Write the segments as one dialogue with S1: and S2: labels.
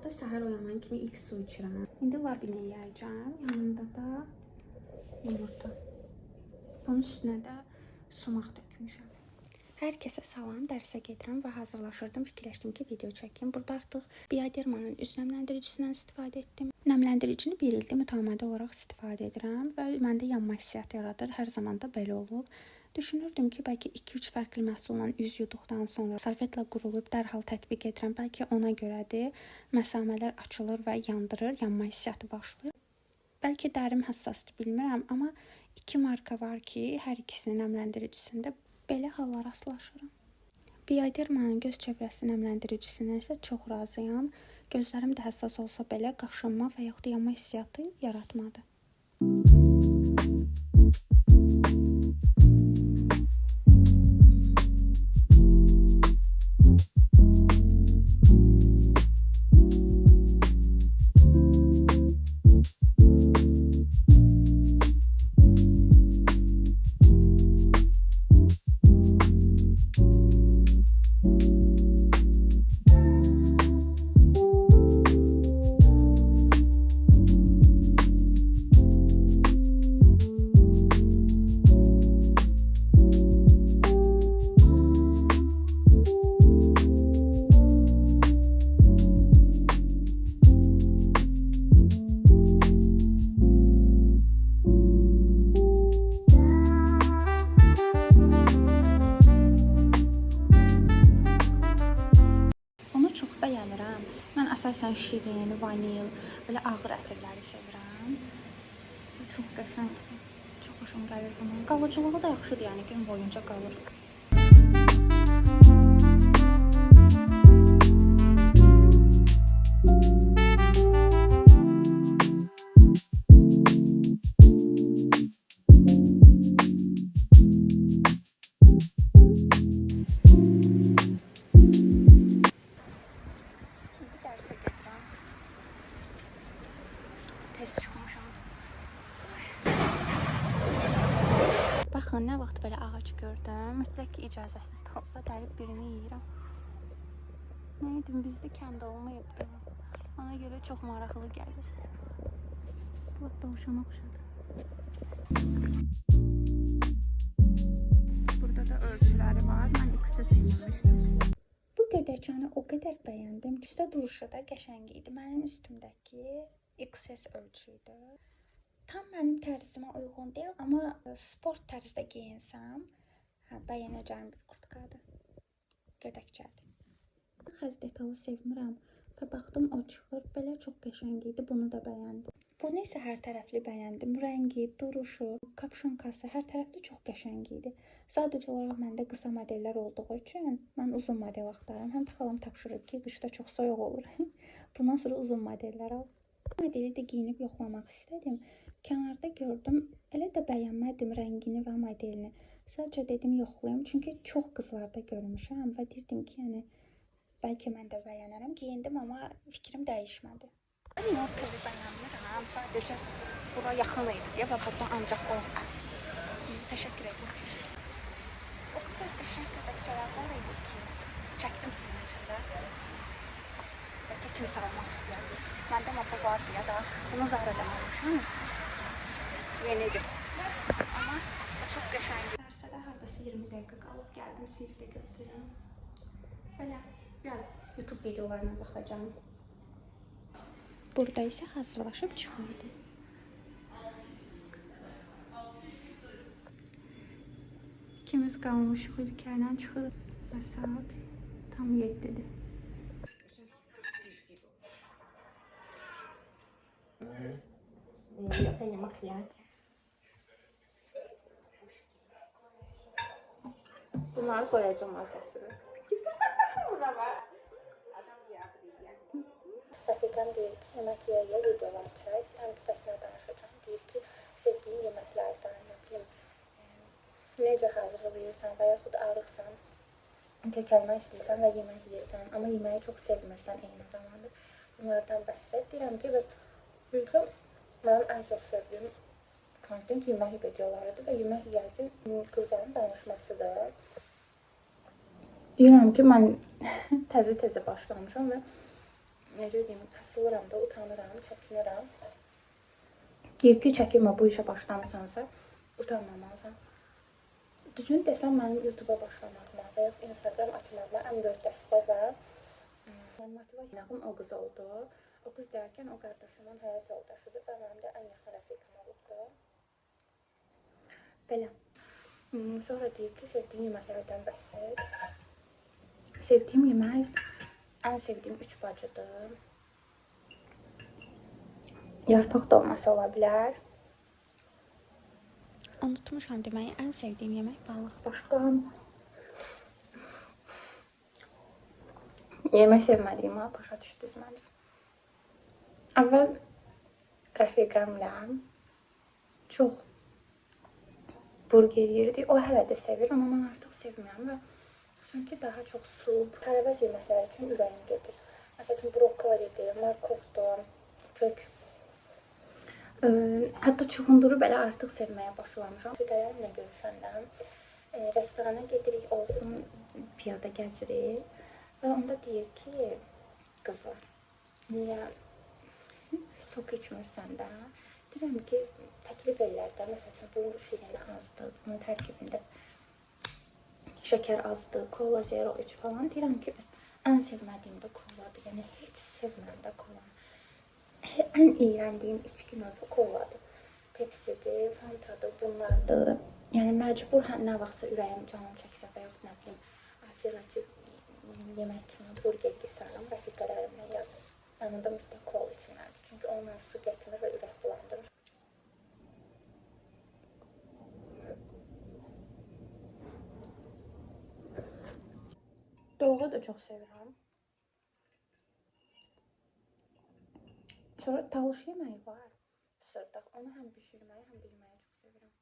S1: da səhər oyanan kimi ilk su içirəm. İndi labinə yeyəcəm. Yanında da yumurta. Bunun üstünə də sumaq tökmüşəm. Hər kəsə salam, dərsə gedirəm və hazırlaşırdım. Fikirləşdim ki, video çəkim. Burada artıq Biodermanın üz nəmləndiricisindən istifadə etdim. Nəmləndiricini bir ildir mütəmadi olaraq istifadə edirəm və məndə yanma hissiyatı yaradır. Hər zaman da belə olub. Düşünürdüm ki, bəlkə 2-3 fərqli məhsulla üz yuduqdan sonra salfetlə qurulub dərhal tətbiq edirəm. Bəlkə ona görədir. Məsamələr açılır və yandırır, yanma hissiyatı başlayır. Bəlkə dərim həssasdır, bilmirəm, amma 2 marka var ki, hər ikisinin nəmləndiricisində belə hallar rastlaşıram. Biodermanın göz çevrəsi nəmləndiricisindən isə çox razıyam. Gözlərim də həssas olsa belə qaşınma və yaxud da yanma hissiyatı yaratmadı. Bəyənirəm. Mən əsasən şirin, vanil, belə ağır ətirləri sevirəm. Çox qəşəngdir. Çox xoşum gəlir bunun. Qalıcılığı da yaxşıdır, yəni gün boyunca qalır. Baxın, nə vaxt belə ağac gördüm, mütləq ki, icazəsiz də olsa dərib birini yeyirəm. Nə edim, bizdə kənd olmayıb. Ona görə çox maraqlı gəlir. Bu dovşana oxşadı. Burada da ölçüləri var. Mən XS seçmişdim. Bu gödəkçəni o qədər bəyəndim ki, üstə duruşu da qəşəng idi. Mənim üstümdəki XS ölçüydü. Tam mənim tərzimə uyğun deyil, amma sport tərzdə giyinsəm, bəyənəcəyim bir kurtkadır, gödəkçədir. Xəz detalı sevmirəm və baxdım o çıxır, belə çox qəşəng idi, bunu da bəyəndim. Bunu isə hər tərəfli bəyəndim, rəngi, duruşu, kapşonkası hər tərəfli çox qəşəng idi. Sadəcə olaraq məndə qısa modellər olduğu üçün mən uzun model axtarıram. Həm də xalam tapşırıb ki, qışda çox soyuq olur. Bundan sonra uzun modellər al. Modeli də giyinib yoxlamaq istədim. Kənarda gördüm, elə də bəyənmədim rəngini və modelini. Sadəcə dedim yoxlayım, çünki çox qızlarda görmüşəm və deyirdim ki, yəni bəlkə mən də bəyənərəm. Giyindim, amma fikrim dəyişmədi. Mən Yorkeri bəyənmirəm, sadəcə bura yaxın idi deyə və burada ancaq o. Təşəkkür edirəm. O qədər qəşəng gödəkçələr var idi ki, çəkdim sizin üçün də. Bəlkə kimsə almaq istəyər. Məndə bu vardı ya da bunu Zara'dan almışam. Yenidir. Amma çox qəşəngdir. Dərsədə hardasa 20 dəqiqə qalıb gəldim, sinifdə gözləyirəm. Belə biraz YouTube videolarına baxacağım. Burada isə hazırlaşıb çıxırdı. İkimiz qalmışıq, ülkərlə çıxırıq və saat tam 7-dir.
S2: Tenho maquiagem. Bunları koyacağım masasına. Buna bak. Adam yapıyor. Rəfiqəm deyir ki, yemək yeyə videolar çək. Həm tipəsinə danışacağım. Deyir ki, sevdiyin yeməklərdən, nə bilim, necə hazırlayırsan və yaxud arıqsan, kökəlmək istəyirsən və yemək yeyirsən, amma yeməyi çox sevmirsən eyni zamanda. Bunlardan bəhs et. Deyirəm ki, bəs çünki mənim ən çox sevdiyim kontent yemək videolarıdır və yemək yeyərkən qızların danışmasıdır. Deyirəm ki, mən təzə başlamışam və necə deyim, kasılıram da, utanıram, çəkinirəm. Deyib ki, çəkinmə, bu işə başlamısansa, utanmamalısan. Düzün desəm, mənim YouTube-a başlamağıma və yaxud Instagram açmağıma ən böyük dəstək və motivasiyam o qız oldu. O qız deyərkən o qardaşımın həyat yoldaşıdır və mənim də ən yaxın rəfiqim olubdur. Belə. Sonra deyib ki, sevdiyim yeməklərdən bəhs et. Sevdiyim yemək ən sevdiyim 3 bacıdır. Yarpaq dolması ola bilər.
S1: Unutmuşam deməyi, ən sevdiyim yemək balıqdır.
S2: Başqa yemək sevmədiyimə başa düşdünüz məni. Əvvəl rəfiqəmlə çox burger yirdik. O hələ də sevir, amma mən artıq sevmirəm və çünki daha çox sup, tərəvəz yeməkləri üçün ürəyim gedir. Məsələn, brokolidir, markovdur, kök. Hətta çuxunduru belə artıq sevməyə başlamışam. Rəfiqələrimlə görüşəndə restorana gedirik, olsun piyada gəzirik və onda deyir ki, qızlar, niyə sok içmirsən də? Deyirəm ki, təklif edirlər də, məsələn, bu şirini azdır, bunun tərkibində şəkər azdır, kola zero iç falan. Deyirəm ki, ən sevmədiyim də koladır, yəni heç sevməm də kolanı. Ən iğrəndiyim içki növü koladır. Pepsidir, fantadır, bunlardır. Yəni məcbur nə vaxtsa ürəyim canım çəksə və yaxud nə bilim alternativ yemək kimi burger qisarım, rəfiqələrimlə yanında mütləq kola içməlidir. Çünki onunla su getmir və ürək bulandırır. Doğru da çox sevirəm. Sonra talış yeməyi var, sırdaq. Onu həm bişirməyi, həm də yeməyi çox sevirəm.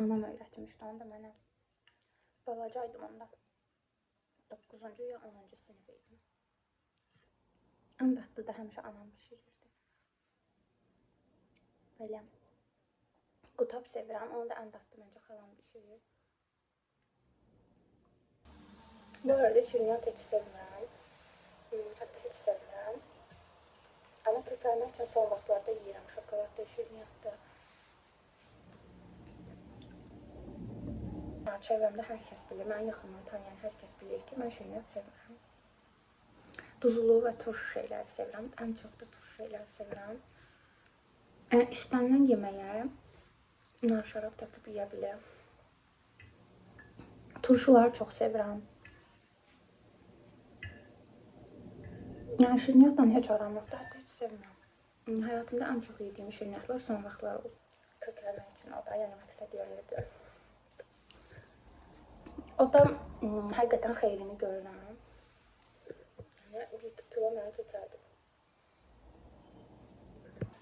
S2: Anam öyrətmişdi onu da mənə. Balacaydım onda. 9-cu ya 10-cu sinif idim. Ən dadlı da həmişə anam bişirirdi. Belə. Qutab sevirəm, onu da ən dadlı məncə xalam bişirir. Bu arada şirinat heç sevmirəm. Hətta heç sevmirəm. Amma kökəlmək üçün son vaxtlarda yeyirəm. Şokoladda, şirinatda. Çevrəmdə hər kəs bilir, mən yaxından tanıyan hər kəs bilir ki, mən şirinat sevmirəm. Duzlu və turş şeyləri sevirəm. Ən çox da turş şeyləri sevirəm. İstənilən yeməyə nar şarab tapıb yeyə bilir. Turşuları çox sevirəm. Yəni şirinatla heç aram yoxdur, hətta heç sevmirəm. Həyatımda ən çox yediyim şirinatlar son vaxtlar oldu. Kökəlmək üçün o da, yəni məqsəd yönlüdür. O da həqiqətən xeyrini görürəm. Yəni 1 kilo mənə kökəldi.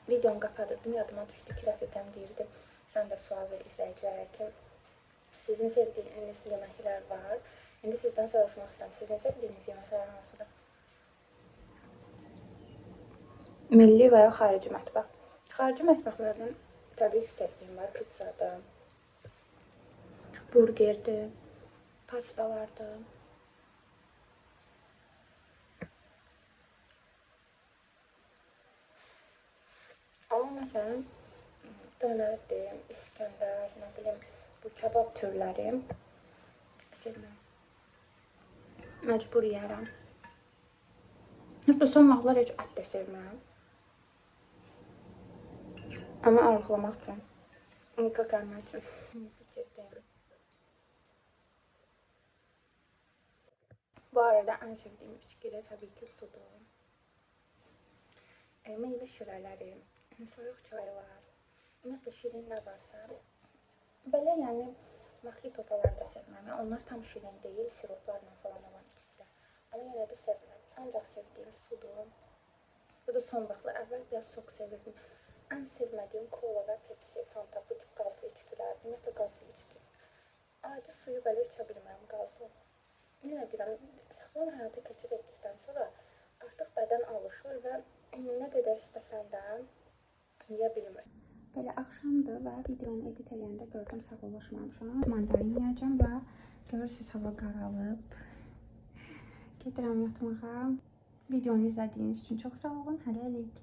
S2: Videonu qapadırdım, yadıma düşdü ki, rəfiqəm deyirdi. Sən də sual ver izləyicilərə ki, sizin sevdiyiniz yeməklər var. İndi sizdən soruşmaq istəyirəm, sizin sevdiyiniz yeməklər hansıdır? Milli və ya xarici mətbəx. Xarici mətbəxlərdən təbii ki, sevdiyim var. Pizzadır, burgerdir, pastalardır. Amma məsələn, dönərdir, İskəndər, nə bilim, bu kebab türləri sevmirəm. Məcbur yeyərəm. Hətta son vaxtlar heç ət də sevmirəm. Amma arıqlamaq üçün, kökəlmək üçün fikirdəyim. Bu arada ən sevdiyim içki də təbii ki, sudur. Meyvə şirələri, soyuq çaylar, ümumiyyətlə şirin nə varsa. Belə yəni, mojito falan da sevmirəm. Onlar tam şirin deyil, siroplarla falan olan içkilər. Amma yenə də sevmirəm. Ancaq sevdiyim sudur. Bu da son vaxtlar. Əvvəl biraz çox sevirdim. Ən sevmədiyim kola və Pepsi, Fanta, bu tip qazlı içkilər. Ümumiyyətlə qazlı içki. Adi suyu belə içə bilmirəm qazlı. Yenə deyirəm, sağlam həyata keçid etdikdən sonra artıq bədən alışır və nə qədər istəsən də yeyə bilmirsən.
S1: Belə axşamdır və videonu edit edəndə gördüm sağollaşmamışam. Mandarin yeyəcəm və görürsünüz hava qaralıb. Gedirəm yatmağa. Videonu izlədiyiniz üçün çox sağ olun. Hələlik.